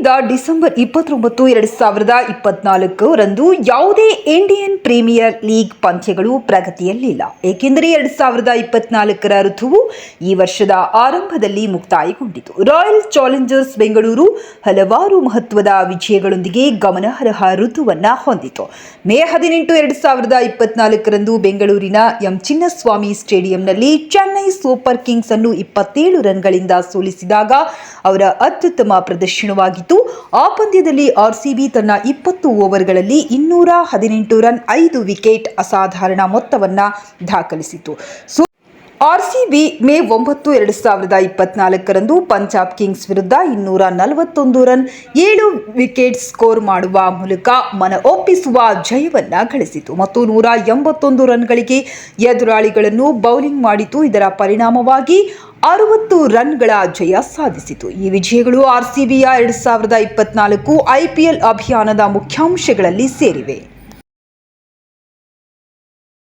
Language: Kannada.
ಇಂದಿನಿಂದ ಡಿಸೆಂಬರ್ 29, 2024 ರಂದು ಯಾವುದೇ ಇಂಡಿಯನ್ ಪ್ರೀಮಿಯರ್ ಲೀಗ್ ಪಂದ್ಯಗಳು ಪ್ರಗತಿಯಲ್ಲಿಲ್ಲ. ಏಕೆಂದರೆ 2024 ರ ಋತುವು ಈ ವರ್ಷದ ಆರಂಭದಲ್ಲಿ ಮುಕ್ತಾಯಗೊಂಡಿತು. ರಾಯಲ್ ಚಾಲೆಂಜರ್ಸ್ ಬೆಂಗಳೂರು ಹಲವಾರು ಮಹತ್ವದ ವಿಜಯಗಳೊಂದಿಗೆ ಗಮನಾರ್ಹ ಋತುವನ್ನು ಹೊಂದಿತು. ಮೇ 18, 2024 ರಂದು ಬೆಂಗಳೂರಿನ ಎಂ ಚಿನ್ನಸ್ವಾಮಿ ಸ್ಟೇಡಿಯಂನಲ್ಲಿ ಚೆನ್ನೈ ಸೂಪರ್ ಕಿಂಗ್ಸ್ ಅನ್ನು 27 ರನ್ಗಳಿಂದ ಸೋಲಿಸಿದಾಗ ಅವರ ಅತ್ಯುತ್ತಮ ಪ್ರದರ್ಶನವಾಗಿತ್ತು. ಆ ಪಂದ್ಯದಲ್ಲಿ ಆರ್ಸಿಬಿ ತನ್ನ 20 ಓವರ್ಗಳಲ್ಲಿ 218 ರನ್, 5 ವಿಕೆಟ್ ಅಸಾಧಾರಣ ಮೊತ್ತವನ್ನು ದಾಖಲಿಸಿತು. ಆರ್ಸಿಬಿ ಮೇ 9, 2024 ರಂದು ಪಂಜಾಬ್ ಕಿಂಗ್ಸ್ ವಿರುದ್ಧ 241 ರನ್, 7 ವಿಕೆಟ್ ಸ್ಕೋರ್ ಮಾಡುವ ಮೂಲಕ ಮನಒಪ್ಪಿಸುವ ಜಯವನ್ನು ಗಳಿಸಿತು ಮತ್ತು 181 ರನ್ಗಳಿಗೆ ಎದುರಾಳಿಗಳನ್ನು ಬೌಲಿಂಗ್ ಮಾಡಿತು. ಇದರ ಪರಿಣಾಮವಾಗಿ 60 ರನ್ಗಳ ಜಯ ಸಾಧಿಸಿತು. ಈ ವಿಜಯಗಳು ಆರ್ಸಿಬಿಯ 2024 ಐಪಿಎಲ್ ಅಭಿಯಾನದ ಮುಖ್ಯಾಂಶಗಳಲ್ಲಿ ಸೇರಿವೆ.